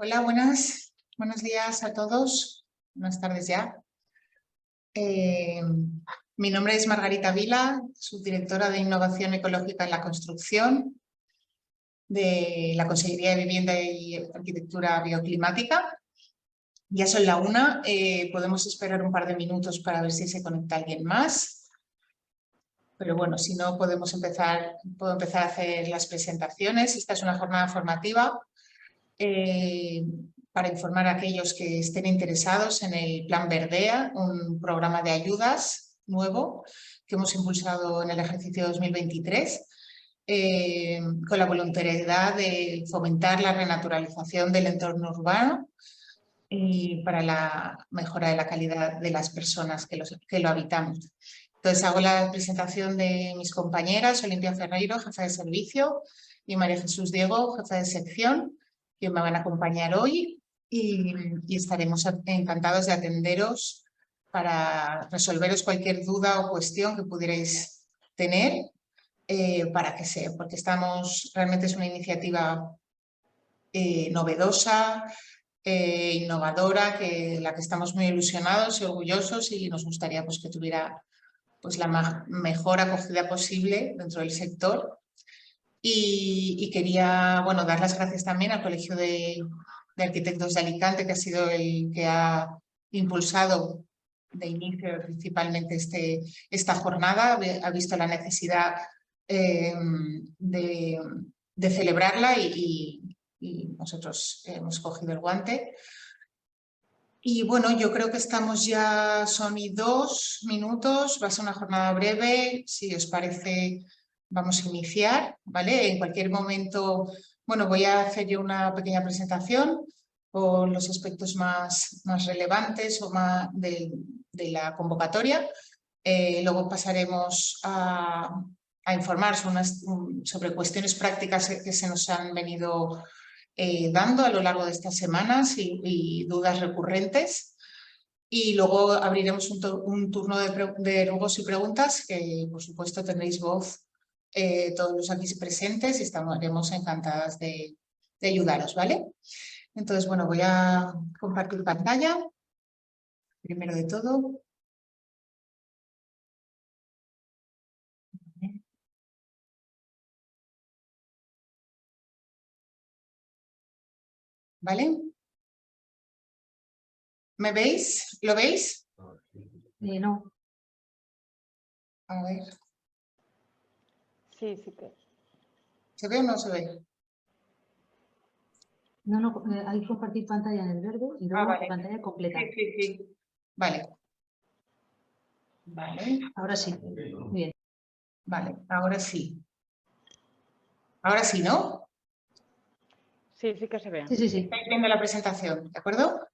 Hola, buenos días a todos. Buenas tardes ya. Mi nombre es Margarita Vila, subdirectora de Innovación Ecológica en la Construcción de la Consejería de Vivienda y Arquitectura Bioclimática. Ya son la 1, podemos esperar un par de minutos para ver si se conecta alguien más. Pero bueno, si no, puedo empezar a hacer las presentaciones. Esta es una jornada formativa para informar a aquellos que estén interesados en el Plan Verdea, un programa de ayudas nuevo que hemos impulsado en el ejercicio 2023 con la voluntariedad de fomentar la renaturalización del entorno urbano y para la mejora de la calidad de las personas que lo habitamos. Entonces hago la presentación de mis compañeras, Olimpia Ferreiro, jefa de servicio, y María Jesús Diego, jefa de sección, que me van a acompañar hoy y estaremos encantados de atenderos para resolveros cualquier duda o cuestión que pudierais tener porque realmente es una iniciativa novedosa, innovadora, la que estamos muy ilusionados y orgullosos, y nos gustaría que tuviera la mejor acogida posible dentro del sector. Y quería dar las gracias también al Colegio de Arquitectos de Alicante, que ha sido el que ha impulsado de inicio principalmente esta jornada, ha visto la necesidad de celebrarla y nosotros hemos cogido el guante. Y bueno, yo creo que estamos ya, son 2 minutos, va a ser una jornada breve. Si os parece, vamos a iniciar, ¿vale? En cualquier momento, voy a hacer yo una pequeña presentación con los aspectos más relevantes o más de la convocatoria. Luego pasaremos a informar sobre cuestiones prácticas que se nos han venido dando a lo largo de estas semanas y dudas recurrentes. Y luego abriremos un turno de ruegos y preguntas, que por supuesto tendréis voz todos los aquí presentes, y estaremos encantadas de ayudaros, ¿vale? Entonces, voy a compartir pantalla, primero de todo. ¿Vale? ¿Me veis? ¿Lo veis? No. A ver. Sí, sí que. ¿Se ve o no se ve? No, hay que compartir pantalla en el verde y luego vale. pantalla completa. Sí. Vale. Ahora sí. Muy bien. Vale, ahora sí. Ahora sí, ¿no? Sí, sí que se ve. Sí. Estáis viendo la presentación, ¿de acuerdo?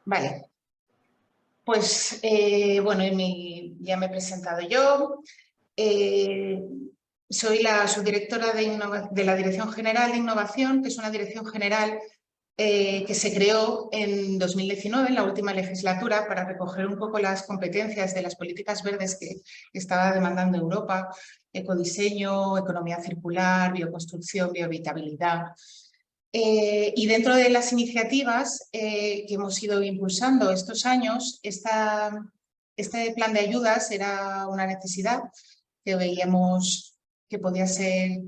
Vale. Pues, ya me he presentado yo. Soy la subdirectora de la Dirección General de Innovación, que es una dirección general que se creó en 2019, en la última legislatura, para recoger un poco las competencias de las políticas verdes que estaba demandando Europa: ecodiseño, economía circular, bioconstrucción, biohabitabilidad. Y dentro de las iniciativas que hemos ido impulsando estos años, este plan de ayudas era una necesidad que veíamos que podía ser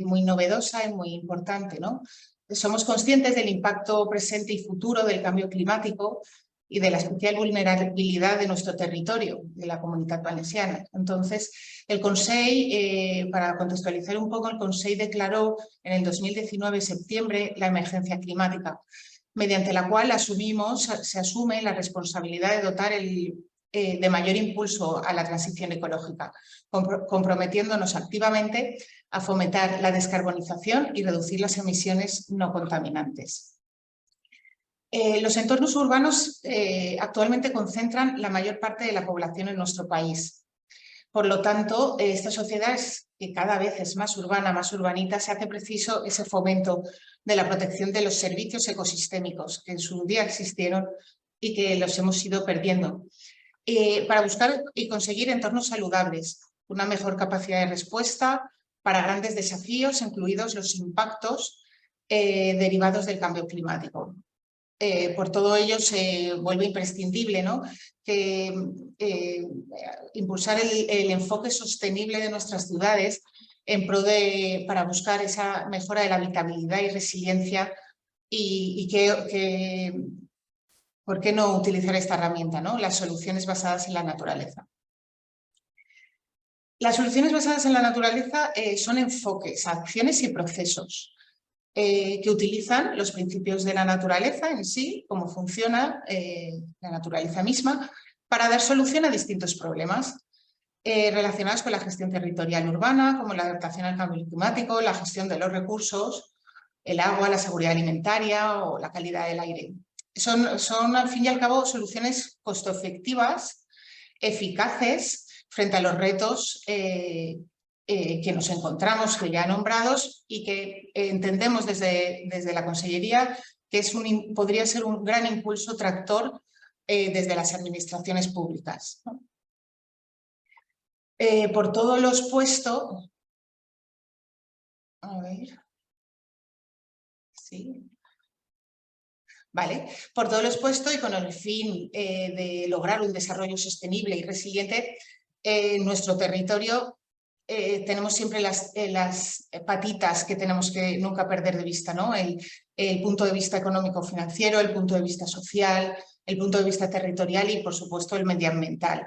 muy novedosa y muy importante, ¿no? Somos conscientes del impacto presente y futuro del cambio climático y de la especial vulnerabilidad de nuestro territorio, de la Comunitat Valenciana. Entonces, el Consell, para contextualizar un poco, el Consell declaró en el 2019, septiembre, la emergencia climática, mediante la cual se asume la responsabilidad de dotar de mayor impulso a la transición ecológica, comprometiéndonos activamente a fomentar la descarbonización y reducir las emisiones no contaminantes. Los entornos urbanos actualmente concentran la mayor parte de la población en nuestro país. Por lo tanto, esta sociedad que cada vez es más urbana, más urbanita, se hace preciso ese fomento de la protección de los servicios ecosistémicos que en su día existieron y que los hemos ido perdiendo, para buscar y conseguir entornos saludables, una mejor capacidad de respuesta para grandes desafíos, incluidos los impactos derivados del cambio climático. Por todo ello se vuelve imprescindible, ¿no?, que impulsar el enfoque sostenible de nuestras ciudades en pro para buscar esa mejora de la habitabilidad y resiliencia y ¿por qué no utilizar esta herramienta, ¿no?, las soluciones basadas en la naturaleza? Las soluciones basadas en la naturaleza son enfoques, acciones y procesos que utilizan los principios de la naturaleza en sí, cómo funciona la naturaleza misma, para dar solución a distintos problemas relacionados con la gestión territorial urbana, como la adaptación al cambio climático, la gestión de los recursos, el agua, la seguridad alimentaria o la calidad del aire. Son, al fin y al cabo, soluciones costo-efectivas, eficaces, frente a los retos que nos encontramos, que ya nombrados, y que entendemos desde la Consellería que podría ser un gran impulso tractor desde las administraciones públicas, ¿no? Por todo lo expuesto, a ver, sí. Vale, por todo lo expuesto y con el fin de lograr un desarrollo sostenible y resiliente, en nuestro territorio tenemos siempre las patitas que tenemos que nunca perder de vista, ¿no? El punto de vista económico-financiero, el punto de vista social, el punto de vista territorial y, por supuesto, el medioambiental.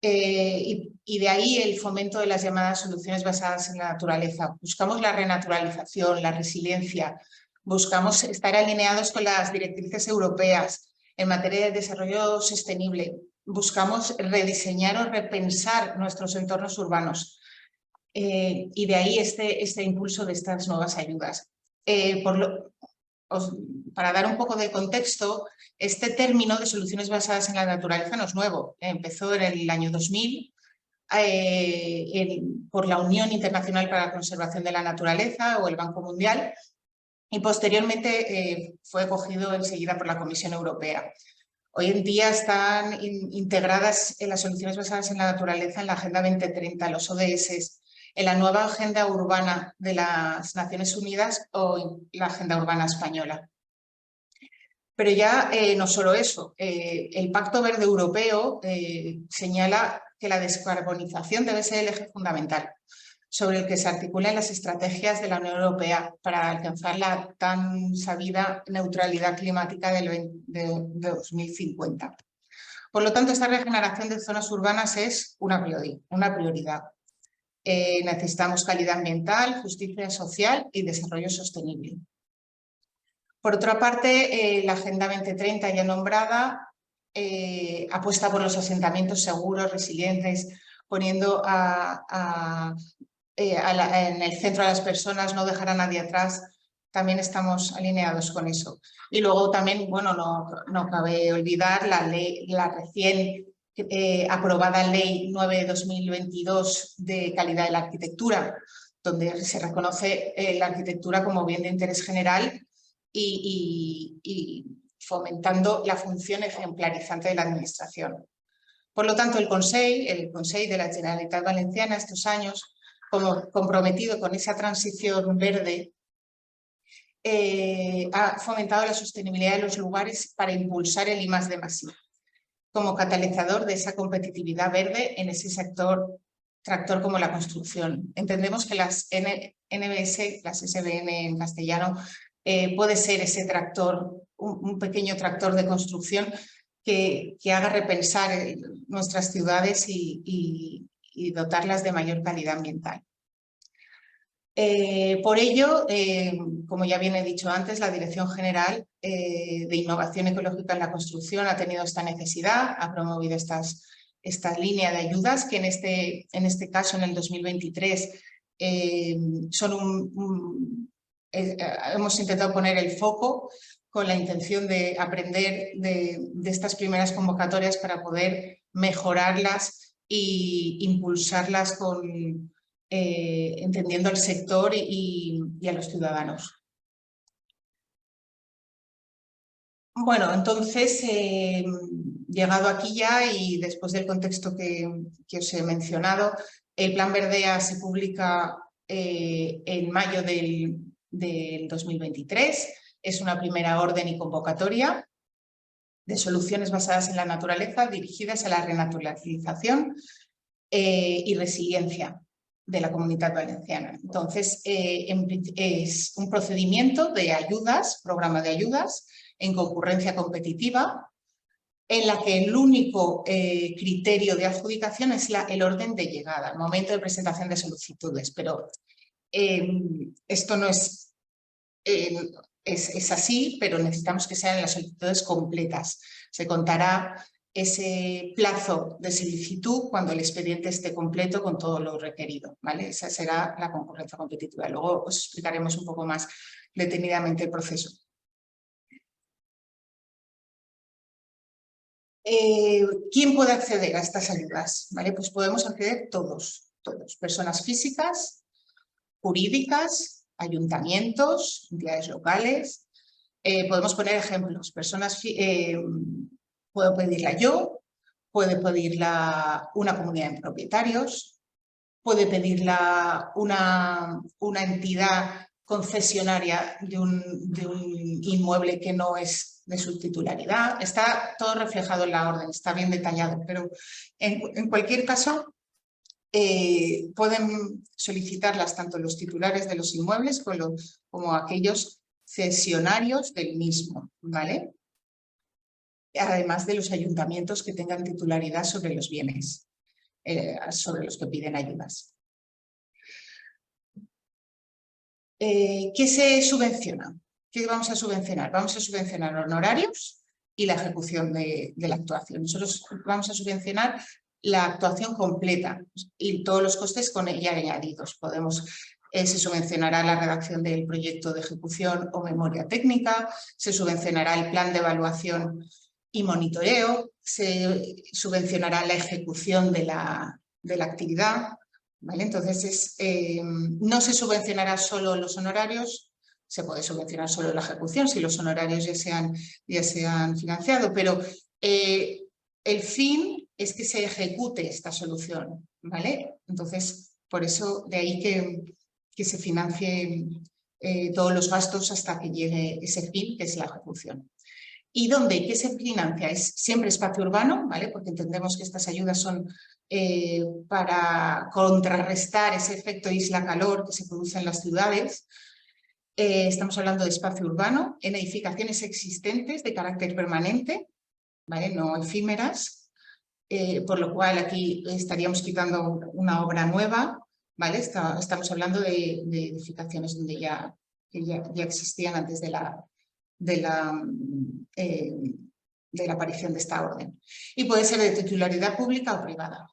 Y de ahí el fomento de las llamadas soluciones basadas en la naturaleza. Buscamos la renaturalización, la resiliencia, buscamos estar alineados con las directrices europeas en materia de desarrollo sostenible, buscamos rediseñar o repensar nuestros entornos urbanos y de ahí este impulso de estas nuevas ayudas. Para dar un poco de contexto, este término de soluciones basadas en la naturaleza no es nuevo. Empezó en el año 2000 por la Unión Internacional para la Conservación de la Naturaleza o el Banco Mundial y posteriormente fue acogido enseguida por la Comisión Europea. Hoy en día están integradas en las soluciones basadas en la naturaleza en la Agenda 2030, los ODS, en la nueva Agenda Urbana de las Naciones Unidas o la Agenda Urbana Española. Pero ya no solo eso, el Pacto Verde Europeo señala que la descarbonización debe ser el eje fundamental sobre el que se articulan las estrategias de la Unión Europea para alcanzar la tan sabida neutralidad climática de 2050. Por lo tanto, esta regeneración de zonas urbanas es una prioridad. Necesitamos calidad ambiental, justicia social y desarrollo sostenible. Por otra parte, la Agenda 2030 ya nombrada apuesta por los asentamientos seguros, resilientes, poniendo en el centro a las personas, no dejar a nadie atrás. También estamos alineados con eso. Y luego también, bueno, no cabe olvidar la recién aprobada Ley 9/2022 de calidad de la arquitectura, donde se reconoce la arquitectura como bien de interés general y fomentando la función ejemplarizante de la administración. Por lo tanto, el Consell de la Generalitat Valenciana estos años, como comprometido con esa transición verde, ha fomentado la sostenibilidad de los lugares para impulsar el I+D+I, como catalizador de esa competitividad verde en ese sector tractor como la construcción. Entendemos que las NBS, las SBN en castellano, puede ser ese tractor, un pequeño tractor de construcción que haga repensar nuestras ciudades y dotarlas de mayor calidad ambiental. Por ello, como ya bien he dicho antes, la Dirección General de Innovación Ecológica en la Construcción ha tenido esta necesidad, ha promovido esta línea de ayudas que en este caso, en el 2023, hemos intentado poner el foco con la intención de aprender de estas primeras convocatorias para poder mejorarlas e impulsarlas entendiendo al sector y a los ciudadanos. Bueno, entonces, llegado aquí ya y después del contexto que os he mencionado, el Plan Verdea se publica en mayo del del 2023. Es una primera orden y convocatoria de soluciones basadas en la naturaleza dirigidas a la renaturalización y resiliencia de la Comunitat Valenciana. Entonces, es un procedimiento de ayudas, programa de ayudas, en concurrencia competitiva, en la que el único criterio de adjudicación es el orden de llegada, el momento de presentación de solicitudes, pero esto no es, es así, pero necesitamos que sean las solicitudes completas. Se contará ese plazo de solicitud cuando el expediente esté completo con todo lo requerido, ¿vale? Esa será la concurrencia competitiva. Luego os explicaremos un poco más detenidamente el proceso. ¿Quién puede acceder a estas ayudas? ¿Vale? Pues podemos acceder todos, personas físicas, jurídicas, ayuntamientos, entidades locales. Podemos poner ejemplos. Puedo pedirla yo, puede pedirla una comunidad de propietarios, puede pedirla una entidad concesionaria de un inmueble que no es de su titularidad. Está todo reflejado en la orden, está bien detallado, pero en cualquier caso pueden solicitarlas tanto los titulares de los inmuebles como aquellos cesionarios del mismo, ¿vale? Además de los ayuntamientos que tengan titularidad sobre los bienes sobre los que piden ayudas. ¿Qué se subvenciona? ¿Qué vamos a subvencionar? Vamos a subvencionar honorarios y la ejecución de la actuación. Nosotros vamos a subvencionar la actuación completa y todos los costes con ella añadidos. Se subvencionará la redacción del proyecto de ejecución o memoria técnica, se subvencionará el plan de evaluación y monitoreo, se subvencionará la ejecución de la actividad, ¿vale? Entonces, no se subvencionará solo los honorarios, se puede subvencionar solo la ejecución si los honorarios ya se han financiado, pero el fin es que se ejecute esta solución, ¿vale? Entonces, por eso, de ahí que se financien todos los gastos hasta que llegue ese fin, que es la ejecución. ¿Y dónde? ¿Qué se financia? Es siempre espacio urbano, ¿vale? Porque entendemos que estas ayudas son para contrarrestar ese efecto isla-calor que se produce en las ciudades. Estamos hablando de espacio urbano en edificaciones existentes de carácter permanente, ¿vale? No efímeras, por lo cual aquí estaríamos quitando una obra nueva, ¿vale? Estamos hablando de edificaciones donde ya existían antes de la aparición de esta orden. Y puede ser de titularidad pública o privada.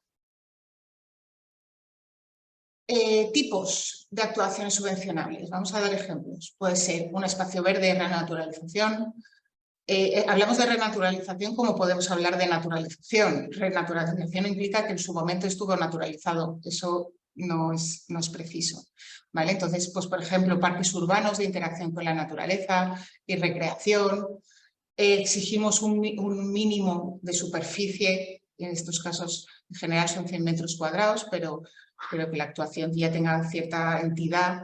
Tipos de actuaciones subvencionables. Vamos a dar ejemplos. Puede ser un espacio verde de renaturalización. Hablamos de renaturalización como podemos hablar de naturalización. Renaturalización implica que en su momento estuvo naturalizado. Eso no es preciso, ¿vale? Entonces, pues por ejemplo, parques urbanos de interacción con la naturaleza y recreación. Exigimos un mínimo de superficie, en estos casos en general son 100 metros cuadrados, pero que la actuación ya tenga cierta entidad.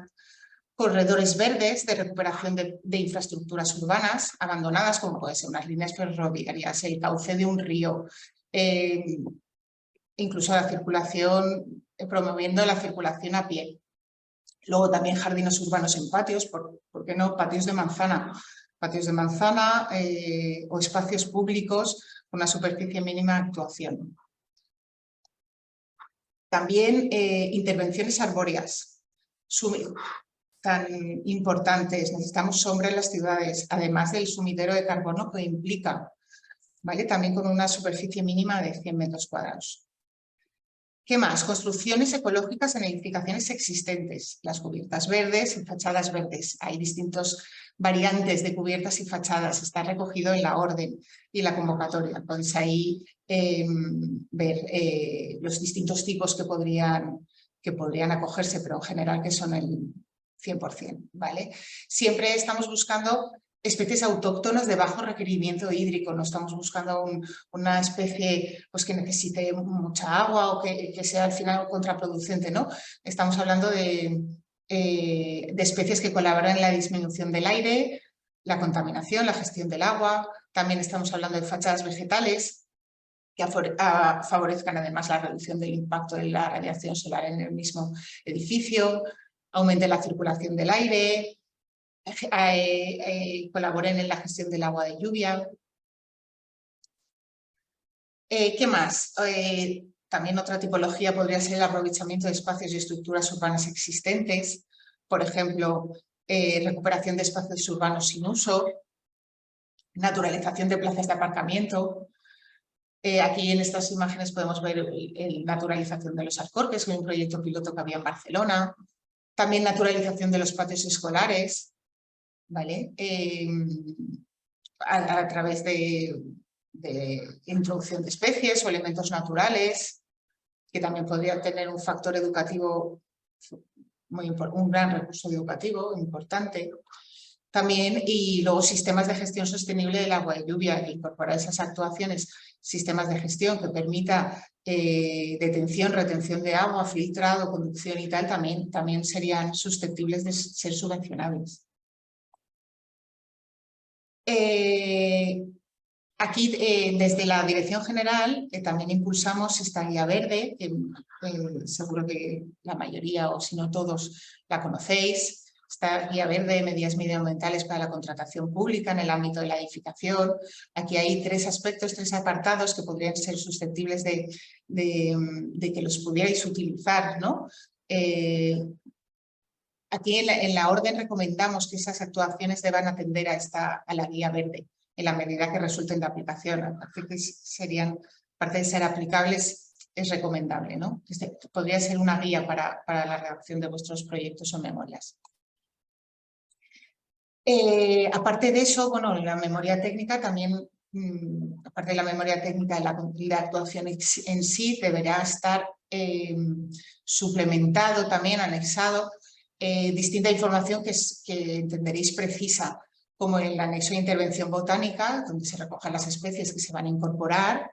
Corredores verdes de recuperación de infraestructuras urbanas abandonadas, como pueden ser unas líneas ferroviarias, el cauce de un río, incluso la circulación, promoviendo la circulación a pie. Luego también jardines urbanos en patios, ¿por qué no? Patios de manzana o espacios públicos con una superficie mínima de actuación. También intervenciones arbóreas tan importantes. Necesitamos sombra en las ciudades, además del sumidero de carbono que implica, ¿vale? También con una superficie mínima de 100 metros cuadrados. ¿Qué más? Construcciones ecológicas en edificaciones existentes, las cubiertas verdes y fachadas verdes. Hay distintas variantes de cubiertas y fachadas, está recogido en la orden y la convocatoria. Podéis ahí ver los distintos tipos que podrían acogerse, pero en general que son el 100%, ¿vale? Siempre estamos buscando especies autóctonas de bajo requerimiento hídrico, no estamos buscando una especie pues, que necesite mucha agua o que sea al final contraproducente, ¿no? Estamos hablando de de especies que colaboran en la disminución del aire, la contaminación, la gestión del agua. También estamos hablando de fachadas vegetales que favorezcan además la reducción del impacto de la radiación solar en el mismo edificio, aumente la circulación del aire, colaboren en la gestión del agua de lluvia. ¿Qué más? También otra tipología podría ser el aprovechamiento de espacios y estructuras urbanas existentes, por ejemplo, recuperación de espacios urbanos sin uso, naturalización de plazas de aparcamiento. Aquí en estas imágenes podemos ver la naturalización de los Alcorques, que es un proyecto piloto que había en Barcelona. También naturalización de los patios escolares, ¿vale? A través de introducción de especies o elementos naturales, que también podrían tener un factor educativo, un gran recurso educativo importante. También, y luego sistemas de gestión sostenible del agua de lluvia, incorporar esas actuaciones, sistemas de gestión que permita detención, retención de agua, filtrado, conducción y tal, también serían susceptibles de ser subvencionables. Aquí, desde la Dirección General, también impulsamos esta guía verde, que seguro que la mayoría, o si no todos, la conocéis. Esta guía verde de medidas medioambientales para la contratación pública en el ámbito de la edificación. Aquí hay tres aspectos, tres apartados que podrían ser susceptibles de que los pudierais utilizar, ¿no? Aquí en la orden recomendamos que esas actuaciones deban atender a la guía verde, en la medida que resulten de aplicación. Aparte que serían, aparte de ser aplicables, es recomendable, ¿no? Podría ser una guía para la redacción de vuestros proyectos o memorias. Aparte de eso, bueno, la memoria técnica también, aparte de la memoria técnica, la actuación en sí deberá estar suplementado también, anexado, distinta información que entenderéis precisa, como el anexo de intervención botánica, donde se recojan las especies que se van a incorporar.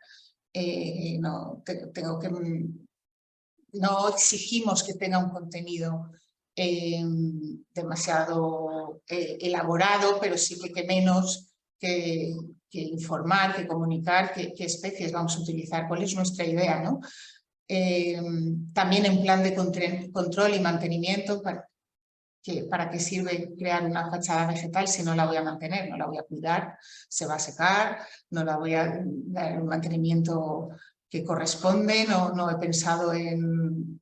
No exigimos que tenga un contenido demasiado elaborado, pero sí que menos que informar, que comunicar qué especies vamos a utilizar, cuál es nuestra idea, ¿no? También en plan de control y mantenimiento, ¿para qué sirve crear una fachada vegetal si no la voy a mantener, no la voy a cuidar, se va a secar, no la voy a dar el mantenimiento que corresponde, no he pensado en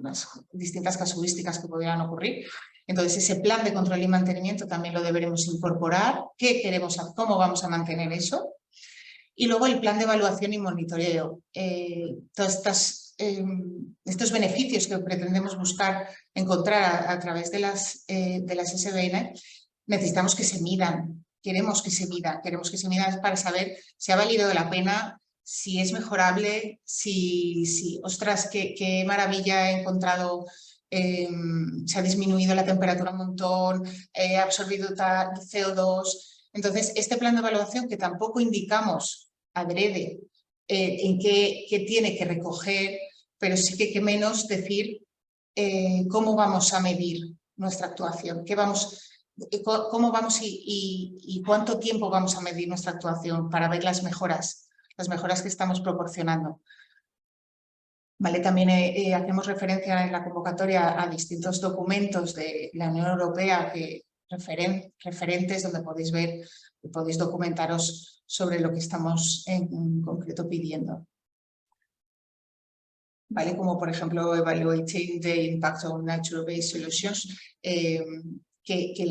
las distintas casuísticas que podrían ocurrir. Entonces, ese plan de control y mantenimiento también lo deberemos incorporar. ¿Qué queremos, cómo vamos a mantener eso? Y luego el plan de evaluación y monitoreo. Todos estos beneficios que pretendemos buscar, encontrar a través de las SBN, necesitamos que se midan. Queremos que se midan para saber si ha valido la pena, si es mejorable, ostras, qué maravilla he encontrado, se ha disminuido la temperatura un montón, he absorbido CO2. Entonces, este plan de evaluación, que tampoco indicamos adrede en qué tiene que recoger, pero sí que menos decir cómo vamos a medir nuestra actuación, cómo vamos y cuánto tiempo vamos a medir nuestra actuación para ver las mejoras que estamos proporcionando. ¿Vale? También hacemos referencia en la convocatoria a distintos documentos de la Unión Europea, referentes donde podéis ver y podéis documentaros sobre lo que estamos en concreto pidiendo. ¿Vale? Como por ejemplo Evaluating the Impact on Nature-Based Solutions, que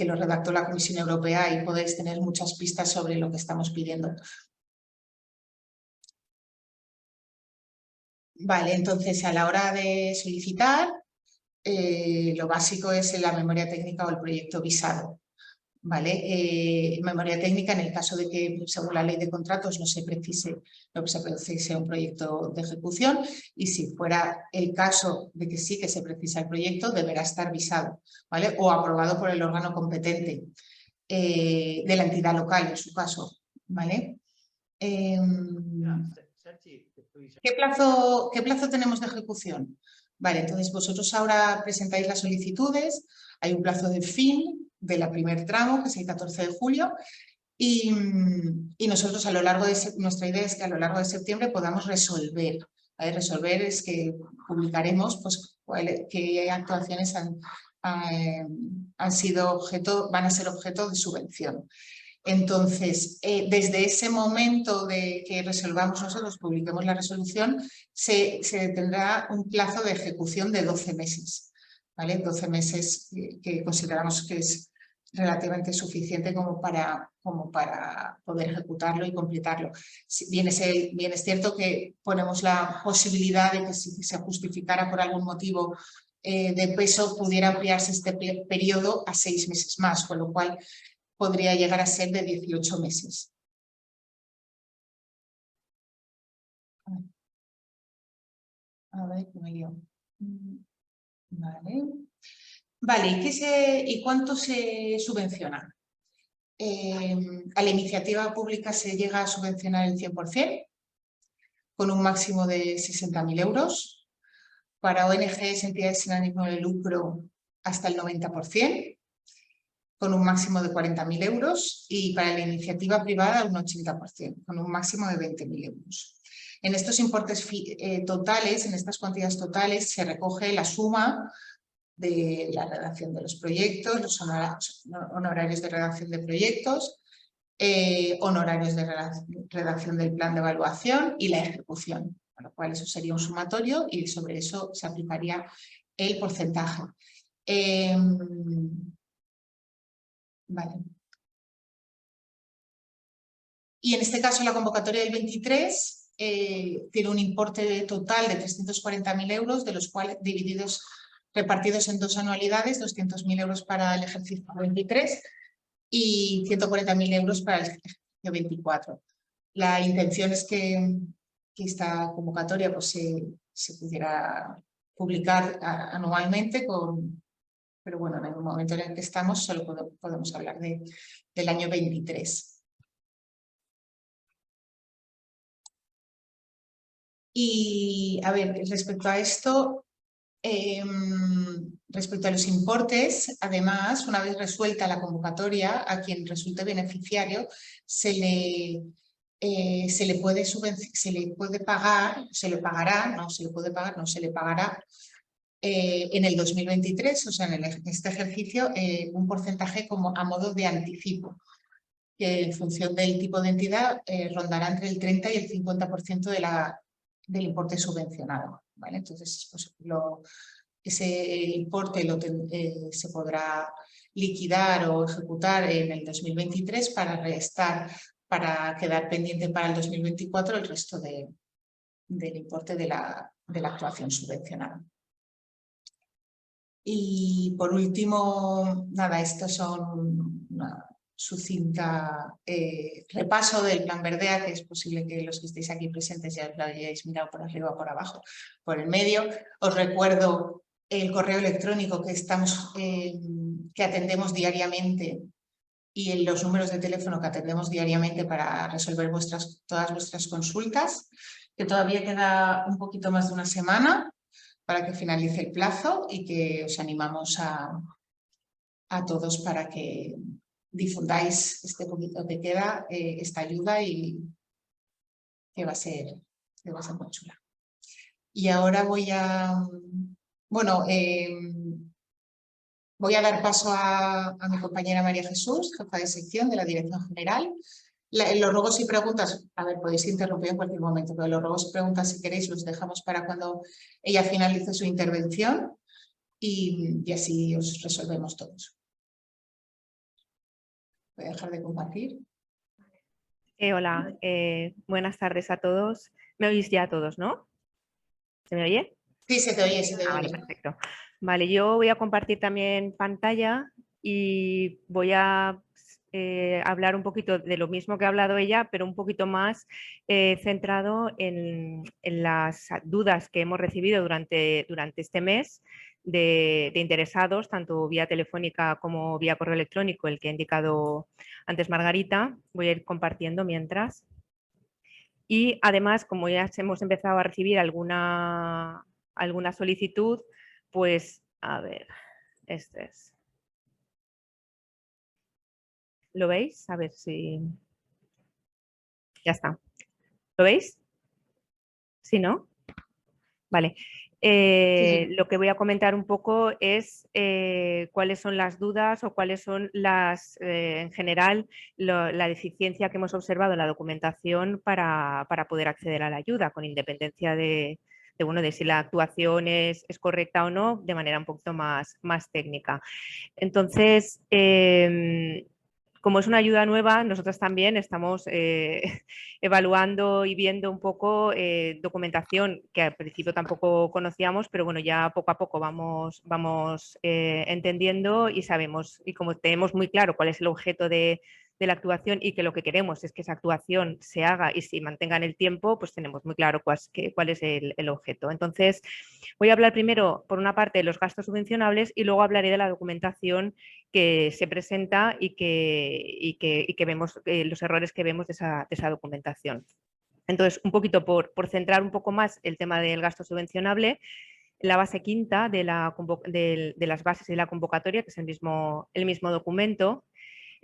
lo redactó la Comisión Europea, y podéis tener muchas pistas sobre lo que estamos pidiendo. Vale, entonces a la hora de solicitar, lo básico es la memoria técnica o el proyecto visado. ¿Vale? Memoria técnica en el caso de que, según la ley de contratos, no se precise un proyecto de ejecución, y si fuera el caso de que sí que se precisa el proyecto, deberá estar visado, ¿vale? O aprobado por el órgano competente de la entidad local, en su caso, ¿vale? ¿Qué plazo tenemos de ejecución? Vale, entonces vosotros ahora presentáis las solicitudes, hay un plazo de fin de la primer tramo, que es el 14 de julio, y nosotros a lo largo de nuestra idea es que a lo largo de septiembre podamos resolver. ¿Vale? Resolver es que publicaremos pues, qué actuaciones han sido van a ser objeto de subvención. Entonces, desde ese momento de que resolvamos nosotros, publiquemos la resolución, se tendrá un plazo de ejecución de 12 meses. ¿Vale? 12 meses que consideramos que es relativamente suficiente como para poder ejecutarlo y completarlo. Bien es cierto que ponemos la posibilidad de que si se justificara por algún motivo de peso, pudiera ampliarse este periodo a 6 meses más, con lo cual podría llegar a ser de 18 meses. A ver, me lío. Vale. Vale, ¿y cuánto se subvenciona? A la iniciativa pública se llega a subvencionar el 100%, con un máximo de 60.000 euros. Para ONGs, entidades sin ánimo de lucro, hasta el 90%. Con un máximo de 40.000 euros, y para la iniciativa privada un 80%, con un máximo de 20.000 euros. En estos importes totales, en estas cuantías totales, se recoge la suma de la redacción de los proyectos, los honorarios de redacción de proyectos, honorarios de redacción del plan de evaluación y la ejecución, con lo cual eso sería un sumatorio y sobre eso se aplicaría el porcentaje. Vale. Y en este caso la convocatoria del 23 tiene un importe total de 340.000 euros, de los cuales repartidos en 2 anualidades, 200.000 euros para el ejercicio 23 y 140.000 euros para el ejercicio 24. La intención es que esta convocatoria pues, se pudiera publicar anualmente pero bueno, en el momento en el que estamos solo podemos hablar del año 23. Y, a ver, respecto a esto, respecto a los importes, además, una vez resuelta la convocatoria, a quien resulte beneficiario, se le pagará en el 2023, o sea, en este ejercicio, un porcentaje como a modo de anticipo, que en función del tipo de entidad rondará entre el 30 y el 50% del importe subvencionado. ¿Vale? Entonces, pues, ese importe se podrá liquidar o ejecutar en el 2023 para quedar pendiente para el 2024 el resto del importe de la actuación subvencionada. Y por último, nada, estos son una sucinta repaso del plan Verdea, que es posible que los que estéis aquí presentes ya lo hayáis mirado por arriba o por abajo, por el medio. Os recuerdo el correo electrónico que atendemos diariamente y en los números de teléfono que atendemos diariamente para resolver todas vuestras consultas, que todavía queda un poquito más de una semana para que finalice el plazo y que os animamos a todos para que difundáis este poquito que queda, esta ayuda y que va a ser muy chula. Y ahora voy a dar paso a mi compañera María Jesús, jefa de sección de la Dirección General. Los ruegos y preguntas, a ver, podéis interrumpir en cualquier momento, pero los ruegos y preguntas, si queréis, los dejamos para cuando ella finalice su intervención y así os resolvemos todos. Voy a dejar de compartir. Hola, buenas tardes a todos. ¿Me oís ya a todos, no? ¿Se me oye? Sí, se te oye, se te oye. Vale, perfecto. Vale, yo voy a compartir también pantalla y voy a hablar un poquito de lo mismo que ha hablado ella, pero un poquito más centrado en las dudas que hemos recibido durante este mes de interesados, tanto vía telefónica como vía correo electrónico, el que ha indicado antes Margarita. Voy a ir compartiendo mientras. Y además, como ya hemos empezado a recibir alguna alguna solicitud, pues a ver, este es. ¿Lo veis? A ver si... Ya está. ¿Lo veis? ¿Sí, no? Vale. Sí. Lo que voy a comentar un poco es cuáles son las dudas o cuáles son las, en general, la deficiencia que hemos observado en la documentación para poder acceder a la ayuda, con independencia bueno, de si la actuación es correcta o no, de manera un poquito más técnica. Entonces, como es una ayuda nueva, nosotros también estamos evaluando y viendo un poco documentación que al principio tampoco conocíamos, pero bueno, ya poco a poco vamos entendiendo y sabemos, y como tenemos muy claro cuál es el objeto de la actuación y que lo que queremos es que esa actuación se haga y se mantenga en el tiempo, pues tenemos muy claro cuál es el objeto. Entonces, voy a hablar primero, por una parte, de los gastos subvencionables y luego hablaré de la documentación que se presenta y que vemos, los errores que vemos de esa documentación. Entonces, un poquito por centrar un poco más el tema del gasto subvencionable, la base quinta de las bases de la convocatoria, que es el mismo documento,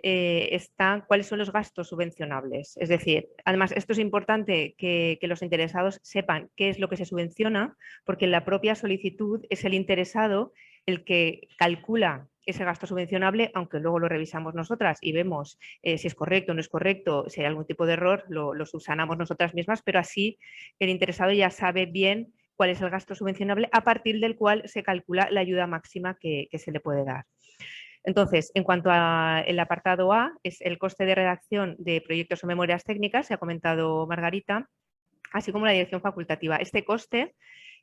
están cuáles son los gastos subvencionables. Es decir, además, esto es importante que los interesados sepan qué es lo que se subvenciona, porque en la propia solicitud es el interesado el que calcula ese gasto subvencionable, aunque luego lo revisamos nosotras y vemos si es correcto o no es correcto, si hay algún tipo de error, lo subsanamos nosotras mismas, pero así el interesado ya sabe bien cuál es el gasto subvencionable a partir del cual se calcula la ayuda máxima que se le puede dar. Entonces, en cuanto al apartado A, es el coste de redacción de proyectos o memorias técnicas, se ha comentado Margarita, así como la dirección facultativa. Este coste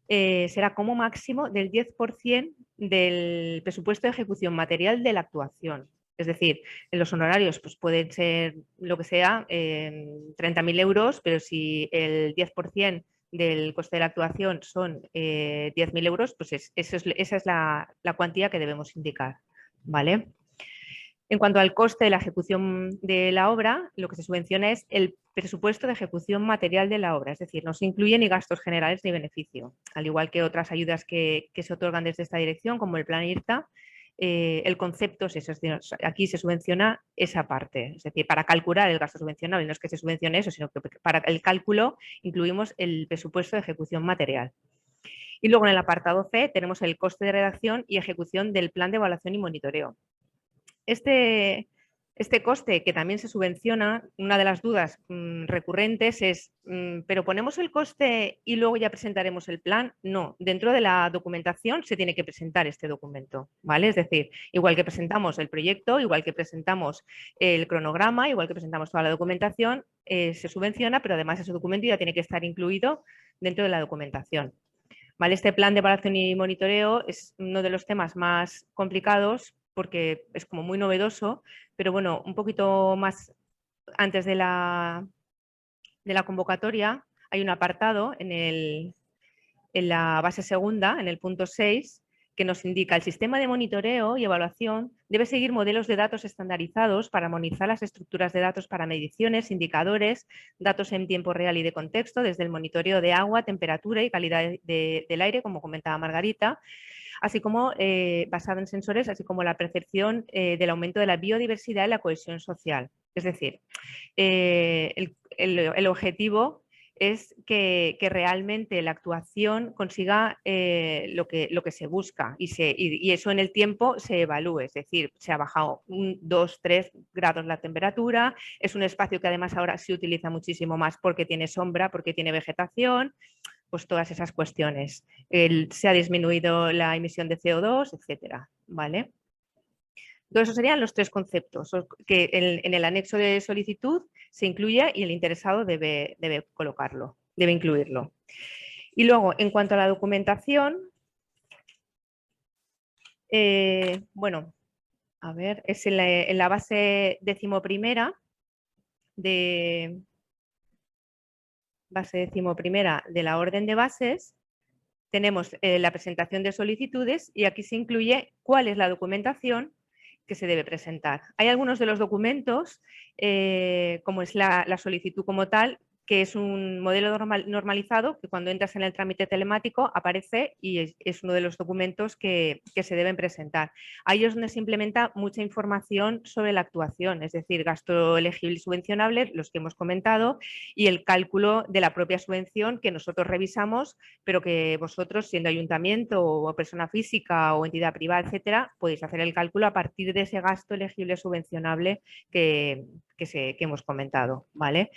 será como máximo del 10% del presupuesto de ejecución material de la actuación. Es decir, en los honorarios pues pueden ser lo que sea, 30.000 euros, pero si el 10% del coste de la actuación son 10.000 euros, pues esa es la cuantía que debemos indicar. ¿Vale? En cuanto al coste de la ejecución de la obra, lo que se subvenciona es el presupuesto de ejecución material de la obra, es decir, no se incluye ni gastos generales ni beneficio, al igual que otras ayudas que se otorgan desde esta dirección, como el Plan IRTA. El concepto es eso, es decir, aquí se subvenciona esa parte, es decir, para calcular el gasto subvencionable, no es que se subvencione eso, sino que para el cálculo incluimos el presupuesto de ejecución material. Y luego en el apartado C tenemos el coste de redacción y ejecución del plan de evaluación y monitoreo. Este coste que también se subvenciona, una de las dudas recurrentes es, ¿pero ponemos el coste y luego ya presentaremos el plan? No, dentro de la documentación se tiene que presentar este documento, ¿vale? Es decir, igual que presentamos el proyecto, igual que presentamos el cronograma, igual que presentamos toda la documentación, se subvenciona, pero además ese documento ya tiene que estar incluido dentro de la documentación. ¿Vale? Este plan de evaluación y monitoreo es uno de los temas más complicados porque es como muy novedoso, pero bueno, un poquito más antes de la convocatoria hay un apartado en la base segunda, en el punto 6, que nos indica el sistema de monitoreo y evaluación debe seguir modelos de datos estandarizados para armonizar las estructuras de datos para mediciones, indicadores, datos en tiempo real y de contexto, desde el monitoreo de agua, temperatura y calidad del aire, como comentaba Margarita, así como basado en sensores, así como la percepción del aumento de la biodiversidad y la cohesión social. Es decir, el objetivo es que realmente la actuación consiga lo que se busca y eso en el tiempo se evalúe, es decir, se ha bajado 2, 3 grados la temperatura, es un espacio que además ahora se utiliza muchísimo más porque tiene sombra, porque tiene vegetación, pues todas esas cuestiones. Se ha disminuido la emisión de CO2, etcétera, ¿vale? Entonces, esos serían los 3 conceptos que en el anexo de solicitud se incluye y el interesado debe colocarlo, debe incluirlo. Y luego, en cuanto a la documentación, bueno, a ver, es en la base 11ª de la orden de bases, tenemos la presentación de solicitudes y aquí se incluye cuál es la documentación que se debe presentar. Hay algunos de los documentos, como es la solicitud como tal, que es un modelo normalizado que cuando entras en el trámite telemático aparece y es uno de los documentos que se deben presentar. Ahí es donde se implementa mucha información sobre la actuación, es decir, gasto elegible y subvencionable, los que hemos comentado, y el cálculo de la propia subvención que nosotros revisamos, pero que vosotros, siendo ayuntamiento o persona física o entidad privada, etcétera, podéis hacer el cálculo a partir de ese gasto elegible subvencionable que hemos comentado, ¿vale?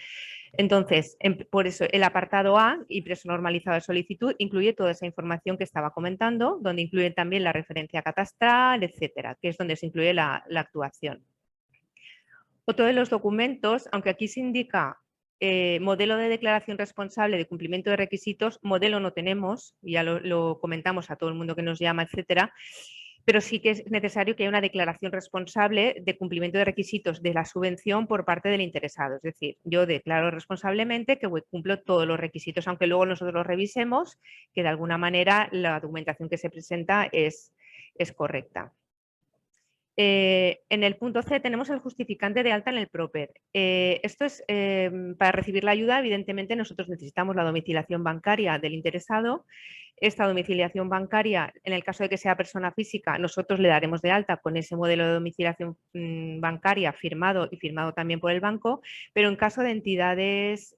Entonces, por eso el apartado A, impreso normalizado de solicitud, incluye toda esa información que estaba comentando, donde incluye también la referencia catastral, etcétera, que es donde se incluye la actuación. Otro de los documentos, aunque aquí se indica modelo de declaración responsable de cumplimiento de requisitos, modelo no tenemos, ya lo comentamos a todo el mundo que nos llama, etcétera, pero sí que es necesario que haya una declaración responsable de cumplimiento de requisitos de la subvención por parte del interesado. Es decir, yo declaro responsablemente que cumplo todos los requisitos, aunque luego nosotros los revisemos, que de alguna manera la documentación que se presenta es correcta. En el punto C tenemos el justificante de alta en el PROPER. Esto es para recibir la ayuda, evidentemente nosotros necesitamos la domiciliación bancaria del interesado. Esta domiciliación bancaria, en el caso de que sea persona física, nosotros le daremos de alta con ese modelo de domiciliación bancaria firmado y firmado también por el banco, pero en caso de entidades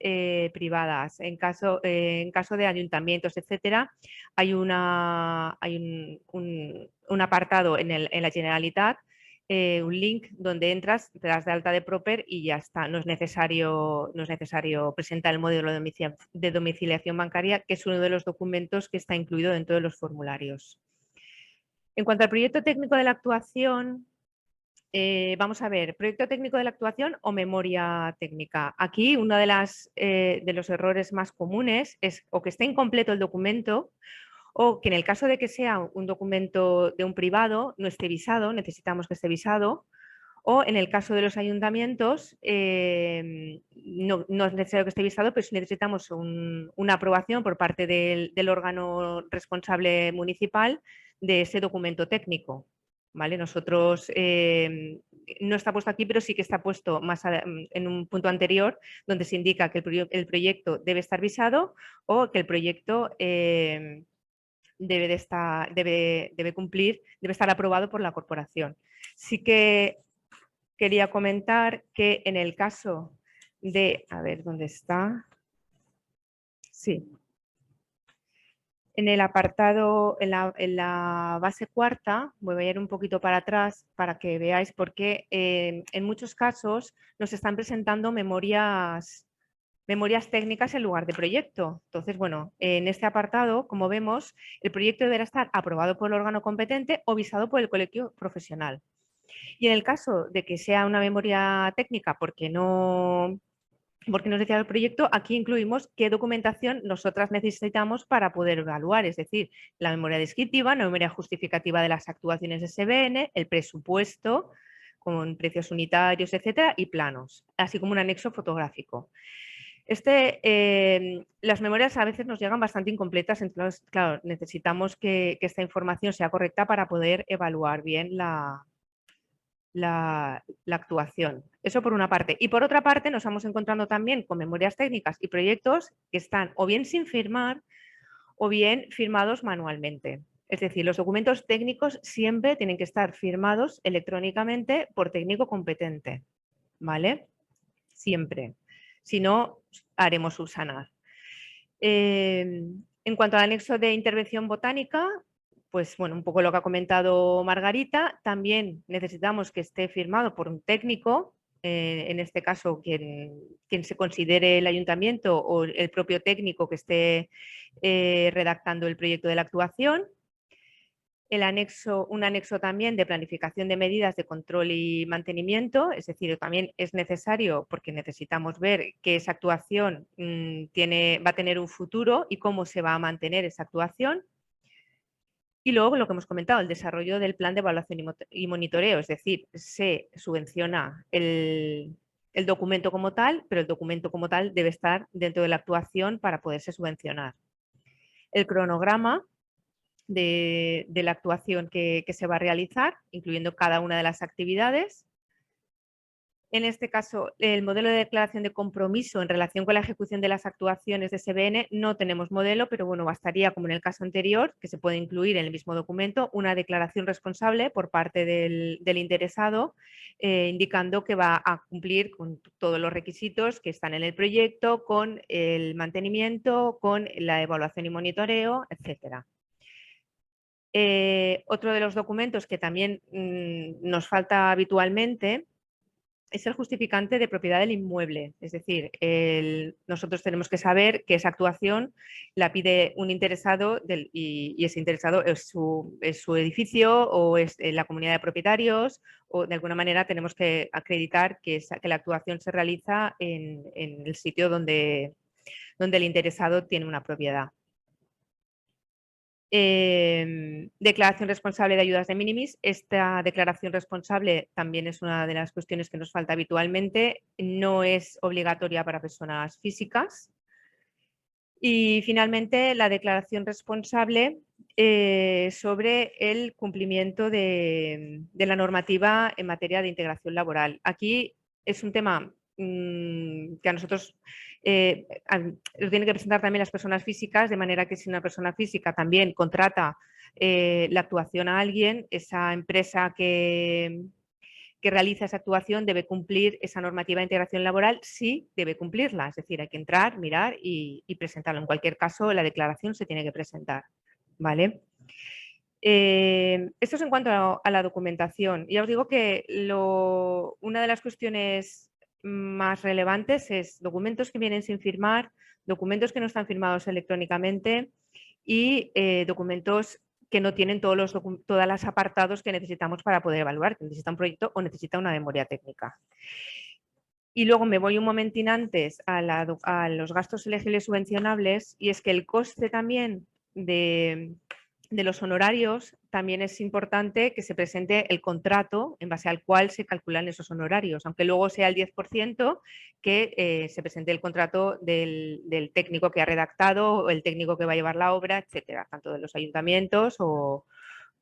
privadas, en caso de ayuntamientos, etcétera, hay un apartado en la Generalitat, un link donde entras, te das de alta de PROPER y ya está. No es necesario presentar el modelo de domiciliación bancaria, que es uno de los documentos que está incluido dentro de los formularios. En cuanto al proyecto técnico de la actuación, vamos a ver, proyecto técnico de la actuación o memoria técnica. Aquí uno de los errores más comunes es o que esté incompleto el documento, o que en el caso de que sea un documento de un privado no esté visado, necesitamos que esté visado, o en el caso de los ayuntamientos no es necesario que esté visado, pero si necesitamos una aprobación por parte del órgano responsable municipal de ese documento técnico. ¿Vale? Nosotros, no está puesto aquí, pero sí que está puesto en un punto anterior donde se indica que el proyecto debe estar visado o que el proyecto debe estar aprobado por la corporación. Sí que quería comentar que en el caso de, a ver, ¿dónde está? Sí. En el apartado, en la base cuarta, voy a ir un poquito para atrás para que veáis por qué en muchos casos nos están presentando memorias técnicas en lugar de proyecto. Entonces, bueno, en este apartado, como vemos, el proyecto deberá estar aprobado por el órgano competente o visado por el colegio profesional. Y en el caso de que sea una memoria técnica porque no es decía el proyecto, aquí incluimos qué documentación nosotras necesitamos para poder evaluar, es decir, la memoria descriptiva, la memoria justificativa de las actuaciones de SBN, el presupuesto con precios unitarios, etcétera, y planos, así como un anexo fotográfico. Las memorias a veces nos llegan bastante incompletas, entonces, claro, necesitamos que esta información sea correcta para poder evaluar bien la actuación. Eso por una parte. Y por otra parte, nos vamos encontrando también con memorias técnicas y proyectos que están o bien sin firmar o bien firmados manualmente. Es decir, los documentos técnicos siempre tienen que estar firmados electrónicamente por técnico competente, ¿vale? Siempre. Si no, haremos subsanar. En cuanto al anexo de intervención botánica, pues bueno, un poco lo que ha comentado Margarita, también necesitamos que esté firmado por un técnico, en este caso quien se considere el ayuntamiento o el propio técnico que esté redactando el proyecto de la actuación. Un anexo también de planificación de medidas de control y mantenimiento, es decir, también es necesario porque necesitamos ver que esa actuación va a tener un futuro y cómo se va a mantener esa actuación. Y luego lo que hemos comentado, el desarrollo del plan de evaluación y monitoreo, es decir, se subvenciona el documento como tal, pero el documento como tal debe estar dentro de la actuación para poderse subvencionar. El cronograma de la actuación que se va a realizar, incluyendo cada una de las actividades. En este caso, el modelo de declaración de compromiso en relación con la ejecución de las actuaciones de SBN no tenemos modelo, pero bueno, bastaría, como en el caso anterior, que se puede incluir en el mismo documento, una declaración responsable por parte del interesado, indicando que va a cumplir con todos los requisitos que están en el proyecto, con el mantenimiento, con la evaluación y monitoreo, etcétera. Otro de los documentos que también nos falta habitualmente es el justificante de propiedad del inmueble. Es decir, nosotros tenemos que saber que esa actuación la pide un interesado y ese interesado es su edificio o es la comunidad de propietarios, o de alguna manera tenemos que acreditar que la actuación se realiza en el sitio donde el interesado tiene una propiedad. Declaración responsable de ayudas de minimis. Esta declaración responsable también es una de las cuestiones que nos falta habitualmente. No es obligatoria para personas físicas. Y finalmente, la declaración responsable sobre el cumplimiento de la normativa en materia de integración laboral. Aquí es un tema que a nosotros lo tienen que presentar también las personas físicas, de manera que si una persona física también contrata la actuación a alguien, esa empresa que realiza esa actuación debe cumplir esa normativa de integración laboral, sí debe cumplirla, es decir, hay que entrar, mirar y presentarlo. En cualquier caso, la declaración se tiene que presentar, ¿vale? Esto es en cuanto a la documentación. Ya os digo que una de las cuestiones más relevantes es documentos que vienen sin firmar, documentos que no están firmados electrónicamente y documentos que no tienen todos los apartados que necesitamos para poder evaluar, que necesita un proyecto o necesita una memoria técnica. Y luego me voy un momentín antes a los gastos elegibles subvencionables, y es que el coste también de los honorarios, también es importante que se presente el contrato en base al cual se calculan esos honorarios, aunque luego sea el 10%, que se presente el contrato del técnico que ha redactado, o el técnico que va a llevar la obra, etcétera, tanto de los ayuntamientos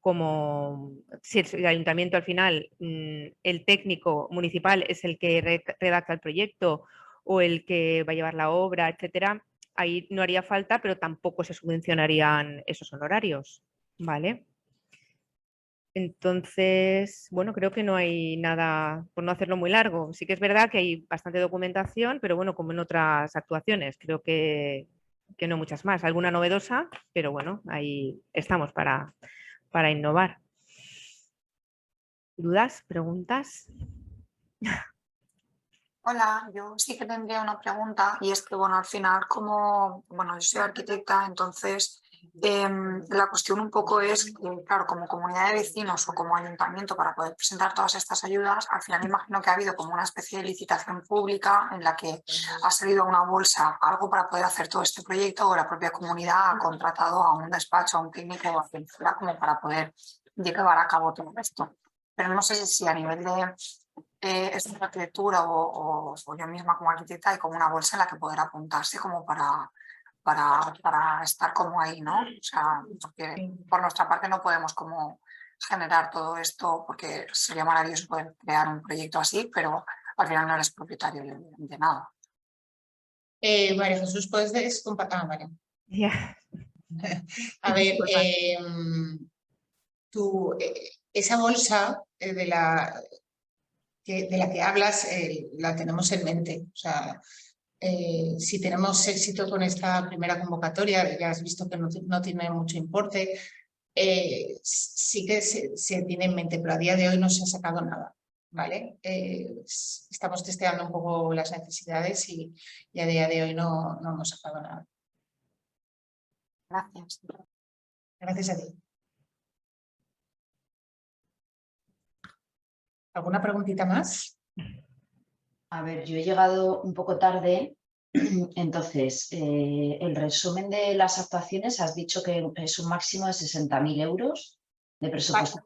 como si el ayuntamiento al final, el técnico municipal es el que redacta el proyecto o el que va a llevar la obra, etcétera. Ahí no haría falta, pero tampoco se subvencionarían esos honorarios, ¿vale? Entonces, bueno, creo que no hay nada, por no hacerlo muy largo. Sí que es verdad que hay bastante documentación, pero bueno, como en otras actuaciones, creo que no muchas más. Alguna novedosa, pero bueno, ahí estamos para innovar. ¿Dudas? ¿Preguntas? Hola, yo sí que tendría una pregunta, y es que, bueno, al final, yo soy arquitecta, entonces la cuestión un poco es que, claro, como comunidad de vecinos o como ayuntamiento, para poder presentar todas estas ayudas, al final me imagino que ha habido como una especie de licitación pública en la que ha salido a una bolsa algo para poder hacer todo este proyecto, o la propia comunidad ha contratado a un despacho, a un técnico o a quien fuera, como para poder llevar a cabo todo esto. Pero no sé si a nivel de esta arquitectura o yo misma como arquitecta hay como una bolsa en la que poder apuntarse como para estar como ahí, ¿no? O sea, porque por nuestra parte no podemos como generar todo esto, porque sería maravilloso poder crear un proyecto así, pero al final no eres propietario de nada. María Jesús, ¿puedes compartir? María. Yeah. A ver, esa bolsa de la que hablas la tenemos en mente. O sea, si tenemos éxito con esta primera convocatoria, ya has visto que no tiene mucho importe, sí que se tiene en mente, pero a día de hoy no se ha sacado nada, ¿vale? Estamos testeando un poco las necesidades y a día de hoy no hemos sacado nada. Gracias. Gracias a ti. ¿Alguna preguntita más? A ver, yo he llegado un poco tarde, entonces, el resumen de las actuaciones has dicho que es un máximo de 60.000 euros de presupuesto.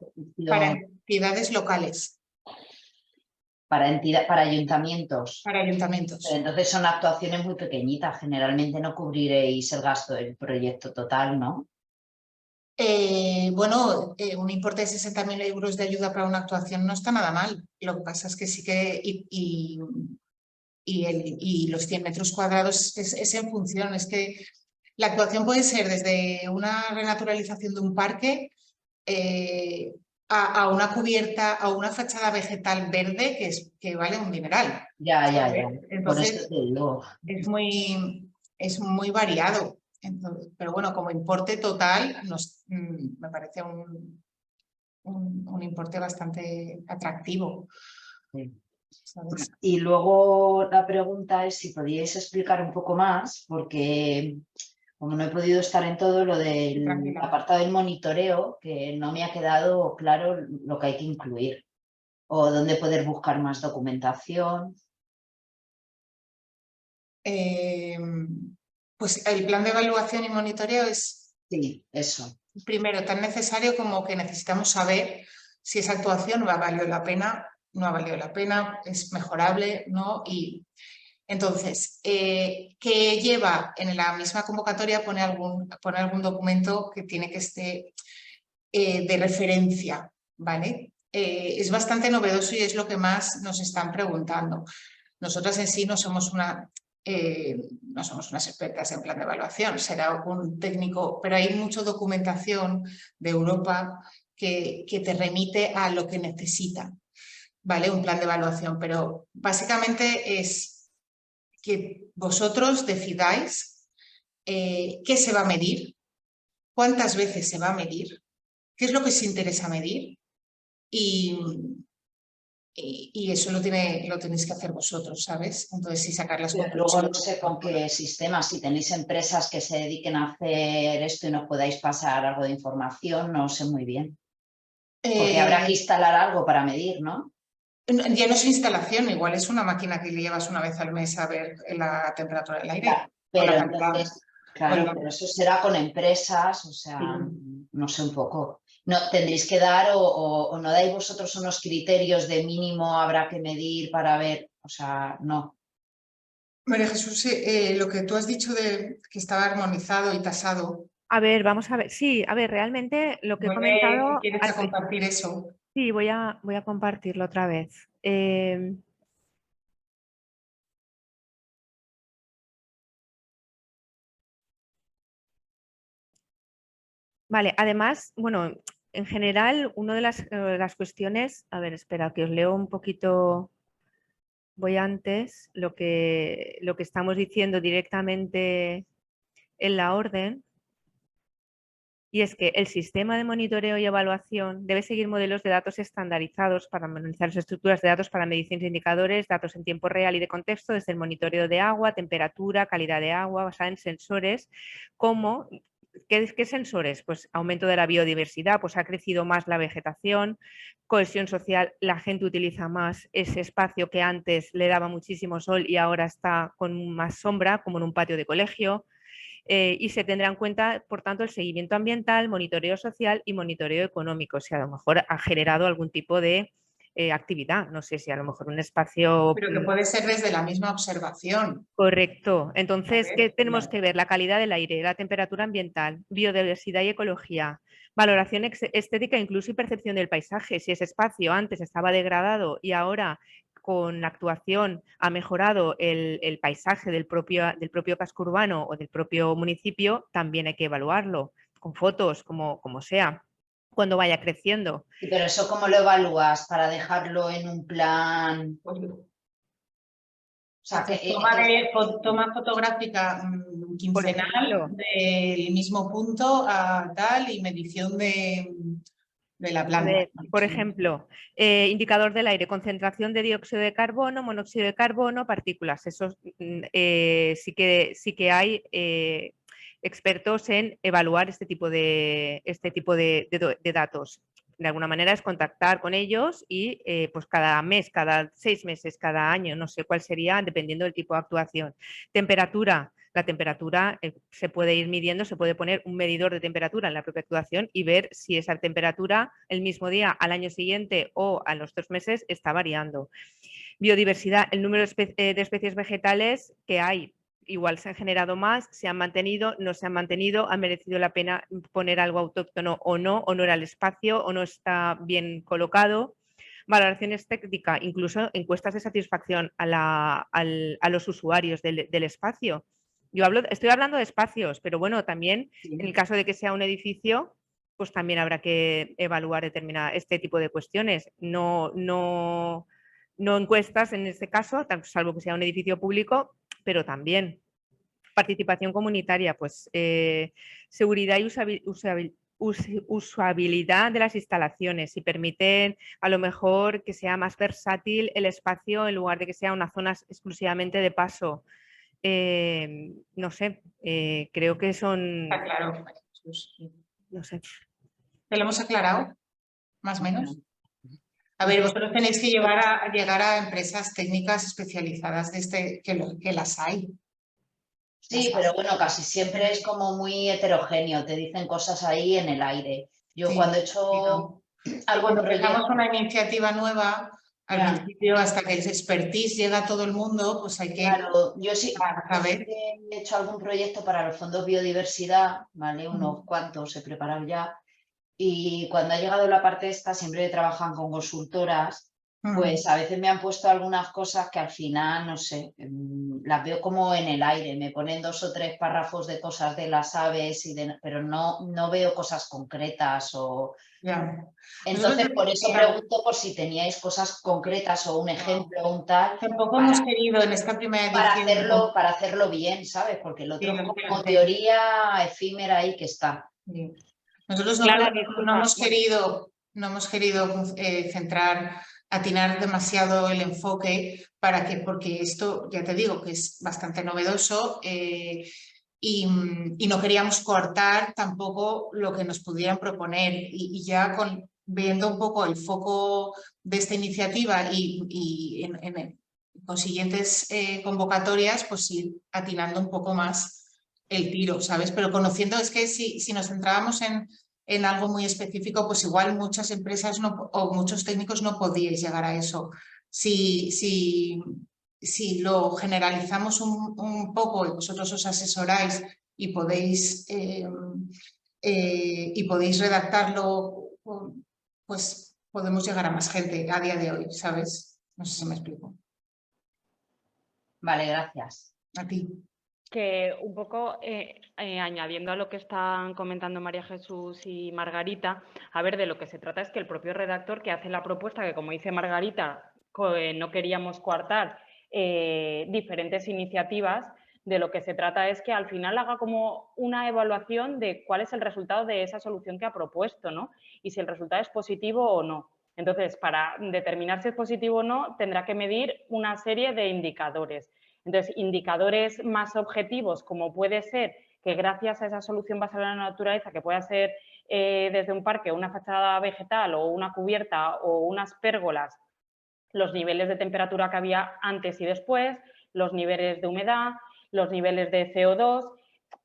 Para entidades locales. Para ayuntamientos. Para ayuntamientos. Pero entonces son actuaciones muy pequeñitas, generalmente no cubriréis el gasto del proyecto total, ¿no? Bueno, un importe de 60.000 euros de ayuda para una actuación no está nada mal. Lo que pasa es que sí que... Y los 100 metros cuadrados es en función, es que la actuación puede ser desde una renaturalización de un parque a una cubierta, a una fachada vegetal verde que vale un dineral. Ya. Por eso Entonces, te digo. es muy variado. Entonces, pero bueno, como importe total me parece un importe bastante atractivo. Sí. ¿Sabes? Y luego la pregunta es si podíais explicar un poco más, porque como no he podido estar en todo lo del Tranquila. apartado del monitoreo, que no me ha quedado claro lo que hay que incluir o dónde poder buscar más documentación. Pues el plan de evaluación y monitoreo es, Sí, eso. primero, tan necesario como que necesitamos saber si esa actuación ha valido la pena, no ha valido la pena, es mejorable, ¿no? Y entonces, que lleva en la misma convocatoria pone algún documento que tiene que estar de referencia, ¿vale? Es bastante novedoso y es lo que más nos están preguntando. Nosotras en sí no somos unas expertas en plan de evaluación, será un técnico, pero hay mucha documentación de Europa que te remite a lo que necesita, ¿vale? Un plan de evaluación, pero básicamente es que vosotros decidáis qué se va a medir, cuántas veces se va a medir, qué es lo que os interesa medir y eso lo tenéis que hacer vosotros, ¿sabes? Entonces, sí, sacar las Pero luego no conclusiones. sé con qué sistemas, si tenéis empresas que se dediquen a hacer esto y nos podáis pasar algo de información, no sé muy bien. Porque habrá que instalar algo para medir, ¿no? Ya no es instalación, igual es una máquina que le llevas una vez al mes a ver la temperatura del aire. Ya, pero entonces, claro, pero eso será con empresas, o sea, no sé un poco. No, tendréis que dar o no dais vosotros unos criterios de mínimo habrá que medir para ver, o sea, no. María Jesús, lo que tú has dicho de que estaba armonizado y tasado. A ver, vamos a ver. Sí, a ver, realmente lo que he comentado... ¿Quieres compartir eso? Sí, voy a compartirlo otra vez. Vale, además, bueno, en general, una de las cuestiones, a ver, espera, que os leo un poquito, voy antes, lo que estamos diciendo directamente en la orden, y es que el sistema de monitoreo y evaluación debe seguir modelos de datos estandarizados para analizar las estructuras de datos para mediciones de indicadores, datos en tiempo real y de contexto, desde el monitoreo de agua, temperatura, calidad de agua, basada en sensores como... ¿Qué sensores? Pues aumento de la biodiversidad, pues ha crecido más la vegetación, cohesión social, la gente utiliza más ese espacio que antes le daba muchísimo sol y ahora está con más sombra, como en un patio de colegio. Y se tendrá en cuenta, por tanto, el seguimiento ambiental, monitoreo social y monitoreo económico, si a lo mejor ha generado algún tipo de actividad, no sé si a lo mejor un espacio... Pero que puede ser desde la misma observación. Correcto. Entonces, ¿qué tenemos que ver? La calidad del aire, la temperatura ambiental, biodiversidad y ecología, valoración estética, incluso y percepción del paisaje. Si ese espacio antes estaba degradado y ahora con la actuación ha mejorado el paisaje del propio casco urbano o del propio municipio, también hay que evaluarlo con fotos, como sea, cuando vaya creciendo. Pero eso, ¿cómo lo evalúas para dejarlo en un plan? O sea, toma fotográfica quincenal del mismo punto a tal y medición de la planta. Ver, por ejemplo, indicador del aire, concentración de dióxido de carbono, monóxido de carbono, partículas. Eso sí que hay expertos en evaluar este tipo de datos. De alguna manera es contactar con ellos y pues cada mes, cada 6 meses, cada año, no sé cuál sería, dependiendo del tipo de actuación. Temperatura. La temperatura se puede ir midiendo, se puede poner un medidor de temperatura en la propia actuación y ver si esa temperatura el mismo día, al año siguiente o a los 2 meses está variando. Biodiversidad, el número de especies vegetales que hay igual se han generado más, se han mantenido, no se han mantenido, ha merecido la pena poner algo autóctono o no era el espacio o no está bien colocado. Valoraciones técnicas, incluso encuestas de satisfacción a los usuarios del espacio. Estoy hablando de espacios, pero bueno, también en el caso de que sea un edificio, pues también habrá que evaluar este tipo de cuestiones. No encuestas en este caso, salvo que sea un edificio público, pero también participación comunitaria, pues seguridad y usabilidad de las instalaciones, si permiten a lo mejor que sea más versátil el espacio en lugar de que sea una zona exclusivamente de paso. No sé, creo que son... Está claro. No sé. ¿Te lo hemos aclarado? Más o menos. A ver, vosotros tenéis que llegar a empresas técnicas especializadas que las hay. Sí, pero bueno, casi siempre es como muy heterogéneo, te dicen cosas ahí en el aire. Yo Sí, cuando he hecho algún cuando empezamos proyecto... una iniciativa nueva, al principio, hasta que el expertise llega a todo el mundo, pues hay que... Claro, yo sí que he hecho algún proyecto para los fondos biodiversidad, ¿vale? Unos cuantos he preparado ya. Y cuando ha llegado la parte esta, siempre trabajan con consultoras, pues a veces me han puesto algunas cosas que al final, no sé, las veo como en el aire, me ponen 2 o 3 párrafos de cosas de las aves, pero no veo cosas concretas o... Ya. Entonces, por eso pregunto por si teníais cosas concretas o un ejemplo o un tal. Tampoco hemos querido en esta primera edición... Para hacerlo bien, ¿sabes? Porque el otro es como teoría efímera ahí que está. Sí. Nosotros Clara, no hemos querido atinar demasiado el enfoque porque esto, ya te digo, que es bastante novedoso y no queríamos coartar tampoco lo que nos pudieran proponer y ya viendo un poco el foco de esta iniciativa y en consiguientes convocatorias, pues ir atinando un poco más el tiro, ¿sabes? Pero conociendo, es que si nos centrábamos en algo muy específico, pues igual muchas empresas o muchos técnicos no podíais llegar a eso. Si lo generalizamos un poco y vosotros os asesoráis y podéis redactarlo, pues podemos llegar a más gente a día de hoy, ¿sabes? No sé si me explico. Vale, gracias. A ti. Que un poco añadiendo a lo que están comentando María Jesús y Margarita, a ver, de lo que se trata es que el propio redactor que hace la propuesta, que como dice Margarita, no queríamos coartar diferentes iniciativas, de lo que se trata es que al final haga como una evaluación de cuál es el resultado de esa solución que ha propuesto, ¿no? Y si el resultado es positivo o no. Entonces, para determinar si es positivo o no, tendrá que medir una serie de indicadores. Entonces, indicadores más objetivos, como puede ser que gracias a esa solución basada en la naturaleza, que pueda ser desde un parque una fachada vegetal o una cubierta o unas pérgolas, los niveles de temperatura que había antes y después, los niveles de humedad, los niveles de CO2,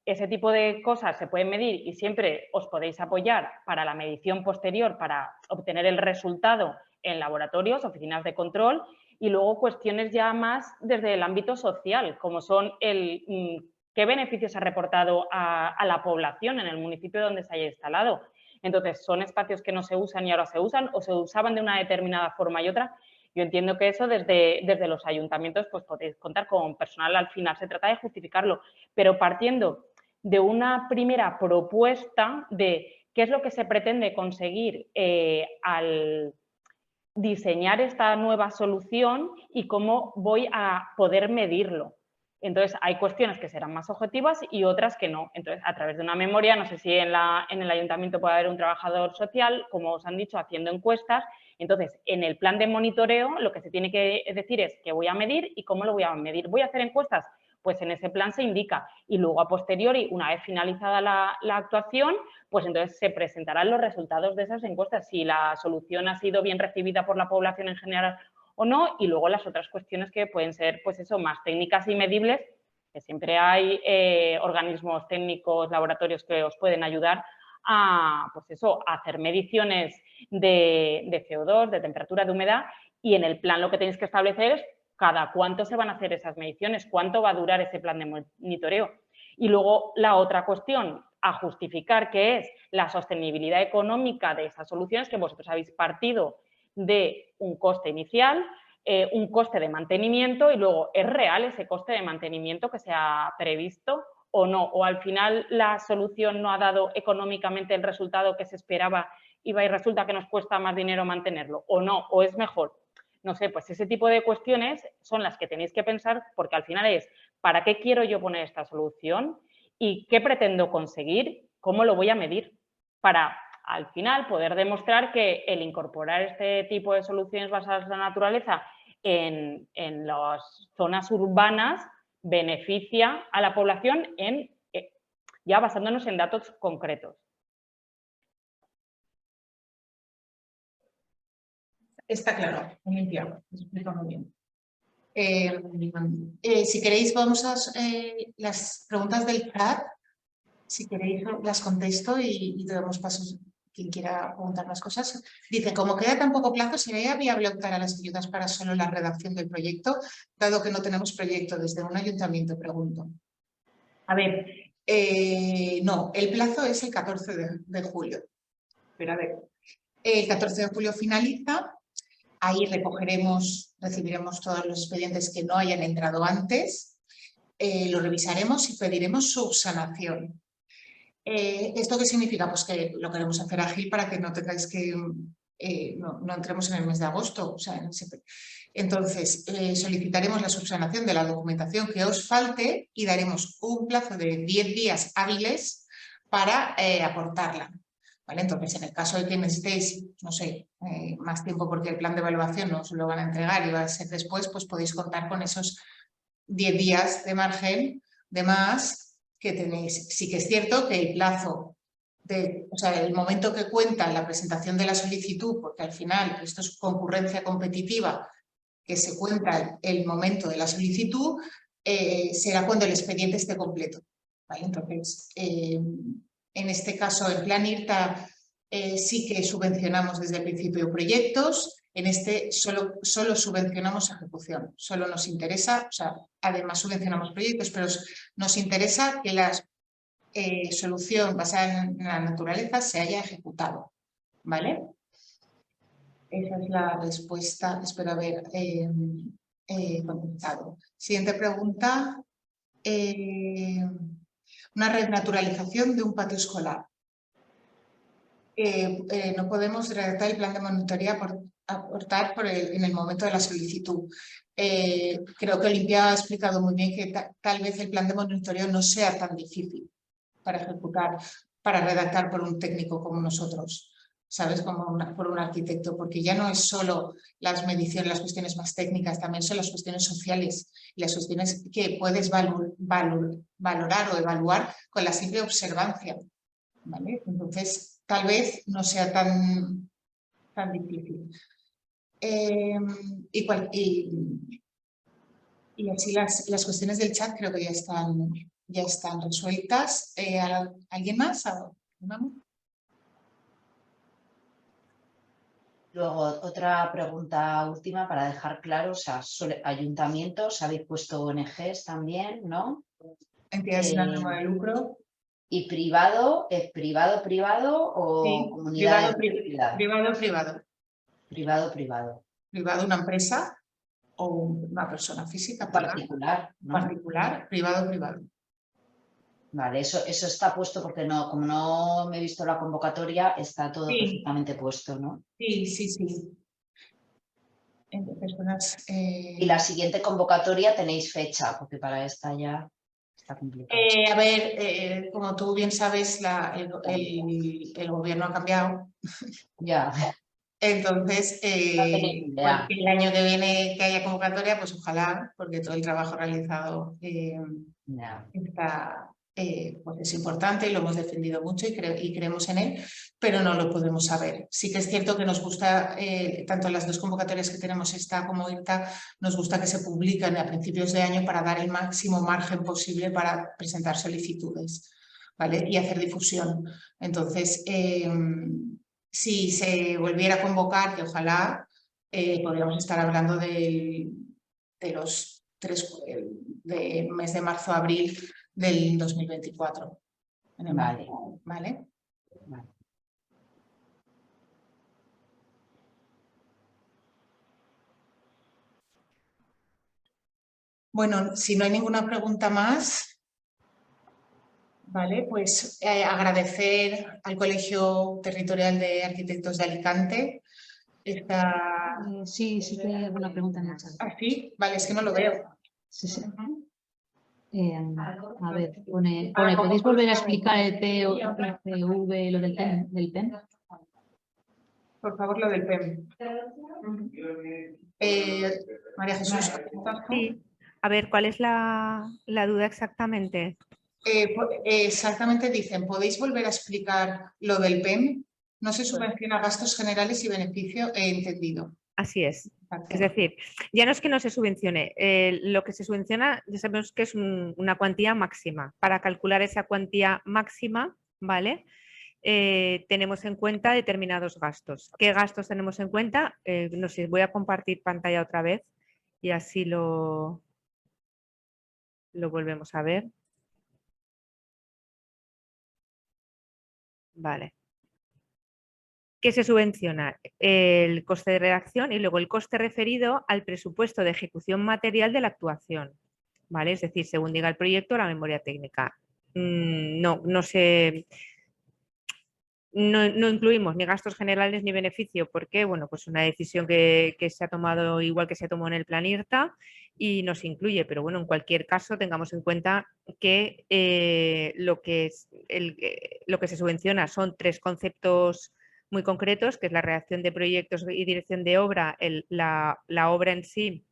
ese tipo de cosas se pueden medir y siempre os podéis apoyar para la medición posterior para obtener el resultado en laboratorios, oficinas de control, y luego cuestiones ya más desde el ámbito social, como son qué beneficios ha reportado a la población en el municipio donde se haya instalado. Entonces, son espacios que no se usan y ahora se usan o se usaban de una determinada forma y otra. Yo entiendo que eso desde los ayuntamientos pues podéis contar con personal, al final se trata de justificarlo, pero partiendo de una primera propuesta de qué es lo que se pretende conseguir al diseñar esta nueva solución y cómo voy a poder medirlo. Entonces, hay cuestiones que serán más objetivas y otras que no. Entonces, a través de una memoria, no sé si en el ayuntamiento puede haber un trabajador social, como os han dicho, haciendo encuestas. Entonces, en el plan de monitoreo, lo que se tiene que decir es qué voy a medir y cómo lo voy a medir. ¿Voy a hacer encuestas? Pues en ese plan se indica. Y luego, a posteriori, una vez finalizada la actuación, pues entonces se presentarán los resultados de esas encuestas, si la solución ha sido bien recibida por la población en general o no, y luego las otras cuestiones que pueden ser, pues eso, más técnicas y medibles, que siempre hay organismos técnicos, laboratorios que os pueden ayudar a, pues eso, a hacer mediciones de CO2, de temperatura, de humedad, y en el plan lo que tenéis que establecer es ¿Cada cuánto se van a hacer esas mediciones? ¿Cuánto va a durar ese plan de monitoreo? Y luego la otra cuestión a justificar, que es la sostenibilidad económica de esas soluciones, que vosotros habéis partido de un coste inicial, un coste de mantenimiento y luego ¿es real ese coste de mantenimiento que se ha previsto o no? ¿O al final la solución no ha dado económicamente el resultado que se esperaba y resulta que nos cuesta más dinero mantenerlo? ¿O no? ¿O es mejor? No sé, pues ese tipo de cuestiones son las que tenéis que pensar porque al final es ¿para qué quiero yo poner esta solución? ¿Y qué pretendo conseguir? ¿Cómo lo voy a medir? Para al final poder demostrar que el incorporar este tipo de soluciones basadas en la naturaleza en las zonas urbanas beneficia a la población ya basándonos en datos concretos. Está claro, muy limpiado, lo explico muy bien. Si queréis, vamos a las preguntas del chat. Si queréis, las contesto y damos pasos quien quiera preguntar más cosas. Dice, como queda tan poco plazo, ¿sería viable optar a las ayudas para solo la redacción del proyecto? Dado que no tenemos proyecto desde un ayuntamiento, pregunto. A ver, no, el plazo es el 14 de julio. Pero a ver, el 14 de julio finaliza. Ahí recibiremos todos los expedientes que no hayan entrado antes, lo revisaremos y pediremos subsanación. ¿Esto qué significa? Pues que lo queremos hacer ágil para que no tengáis que, no entremos en el mes de agosto. O sea, entonces, solicitaremos la subsanación de la documentación que os falte y daremos un plazo de 10 días hábiles para aportarla. ¿Vale? Entonces, en el caso de que necesitéis, no sé, más tiempo porque el plan de evaluación no os lo van a entregar y va a ser después, pues podéis contar con esos 10 días de margen de más que tenéis. Sí que es cierto que el plazo, o sea, el momento que cuenta la presentación de la solicitud, porque al final esto es concurrencia competitiva, que se cuenta el momento de la solicitud, será cuando el expediente esté completo. ¿Vale? Entonces, en este caso, en plan IRTA sí que subvencionamos desde el principio proyectos, en este solo subvencionamos ejecución, solo nos interesa, o sea, además subvencionamos proyectos, pero nos interesa que la solución basada en la naturaleza se haya ejecutado, ¿vale? Esa es la respuesta, espero haber contestado. Siguiente pregunta. Una renaturalización de un patio escolar. No podemos redactar el plan de monitoreo aportar en el momento de la solicitud. Creo que Olimpia ha explicado muy bien que tal vez el plan de monitoreo no sea tan difícil para ejecutar, para redactar por un técnico como nosotros, ¿sabes? Como por un arquitecto, porque ya no es solo las mediciones, las cuestiones más técnicas, también son las cuestiones sociales y las cuestiones que puedes valorar o evaluar con la simple observancia, ¿vale? Entonces, tal vez no sea tan difícil. Y así las cuestiones del chat creo que ya están resueltas. ¿Alguien más? ¿Vamos? Luego, otra pregunta última para dejar claro, o sea, ayuntamientos, habéis puesto ONGs también, ¿no? Entidades sin ánimo de lucro. ¿Y privado? ¿Es privado o Sí, comunidad? Privado. Privado, una empresa o una persona física. Particular, ¿no? Particular, privado. Vale, eso está puesto porque no, como no me he visto la convocatoria, está todo perfectamente puesto, ¿no? Sí. Personas, Y la siguiente convocatoria tenéis fecha, porque para esta ya está complicado. A ver, como tú bien sabes, el gobierno ha cambiado. Ya. Entonces, Ya. el año que viene que haya convocatoria, pues ojalá, porque todo el trabajo realizado está, pues es importante y lo hemos defendido mucho y creemos en él, pero no lo podemos saber. Sí que es cierto que nos gusta, tanto las dos convocatorias que tenemos, esta como IRTA, nos gusta que se publiquen a principios de año para dar el máximo margen posible para presentar solicitudes, ¿vale? Y hacer difusión. Entonces, si se volviera a convocar, que ojalá podríamos estar hablando del los de mes de marzo a abril del 2024. Vale. ¿Vale? Vale. Bueno, si no hay ninguna pregunta más, vale, pues agradecer al Colegio Territorial de Arquitectos de Alicante Sí, sí que hay alguna pregunta en el chat. ¿Ah, sí? Vale, es que no lo veo. Sí, sí. A ver, pone, ¿podéis volver a explicar el PV, lo del PEM? Por favor, lo del PEM. María Jesús. Sí. A ver, ¿cuál es la duda exactamente? Exactamente dicen, ¿podéis volver a explicar lo del PEM? No se subvenciona gastos generales y beneficio, he entendido. Así es. Es decir, ya no es que no se subvencione, lo que se subvenciona ya sabemos que es una cuantía máxima. Para calcular esa cuantía máxima, ¿vale? Tenemos en cuenta determinados gastos. ¿Qué gastos tenemos en cuenta? No sé, voy a compartir pantalla otra vez y así lo volvemos a ver. Vale. ¿Qué se subvenciona? El coste de redacción y luego el coste referido al presupuesto de ejecución material de la actuación. ¿Vale? Es decir, según diga el proyecto, la memoria técnica. No incluimos ni gastos generales ni beneficio porque, bueno, pues una decisión que se ha tomado igual que se tomó en el plan IRTA y no se incluye, pero bueno, en cualquier caso tengamos en cuenta que lo que se subvenciona son 3 conceptos muy concretos, que es la redacción de proyectos y dirección de obra, la obra en sí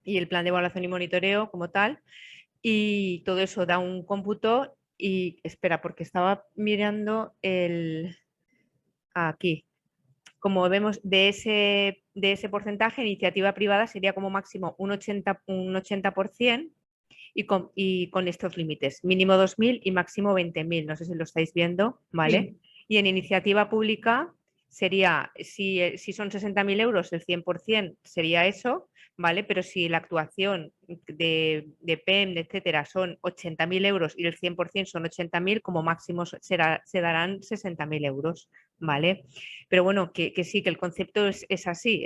y el plan de evaluación y monitoreo como tal, y todo eso da un cómputo y, espera, porque estaba mirando aquí. Como vemos, de ese porcentaje, iniciativa privada sería como máximo un 80% y con estos límites, mínimo 2.000 y máximo 20.000, no sé si lo estáis viendo, ¿vale? Sí. Y en iniciativa pública sería, si son 60.000 euros, el 100% sería eso, ¿vale? Pero si la actuación de PEM, etcétera, son 80.000 euros y el 100% son 80.000, como máximo se darán 60.000 euros, ¿vale? Pero bueno, que sí, que el concepto es así.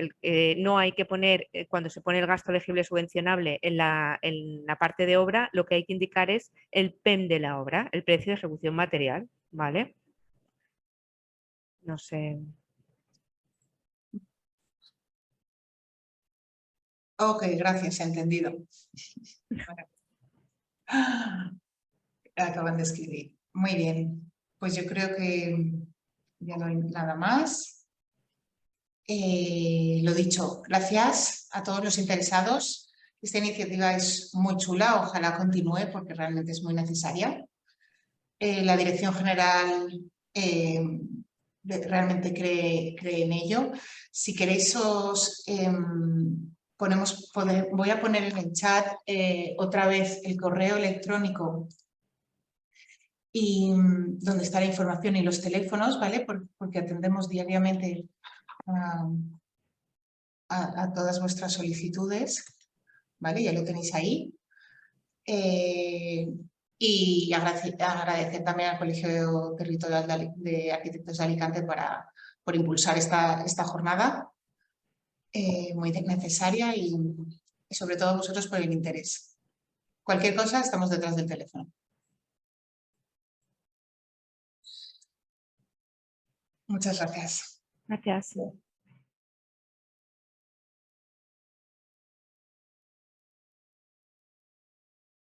No hay que poner, cuando se pone el gasto elegible subvencionable en la parte de obra, lo que hay que indicar es el PEM de la obra, el precio de ejecución material, ¿vale? No sé. Ok, gracias, entendido. Acaban de escribir. Muy bien. Pues yo creo que ya no hay nada más. Lo dicho, gracias a todos los interesados. Esta iniciativa es muy chula, ojalá continúe porque realmente es muy necesaria. La Dirección General realmente cree en ello. Si queréis voy a poner en el chat otra vez el correo electrónico y donde está la información y los teléfonos, ¿vale? Porque atendemos diariamente a todas vuestras solicitudes, ¿vale? Ya lo tenéis ahí. Y agradecer también al Colegio Territorial de Arquitectos de Alicante por impulsar esta jornada muy necesaria y sobre todo a vosotros por el interés. Cualquier cosa, estamos detrás del teléfono. Muchas gracias. Gracias.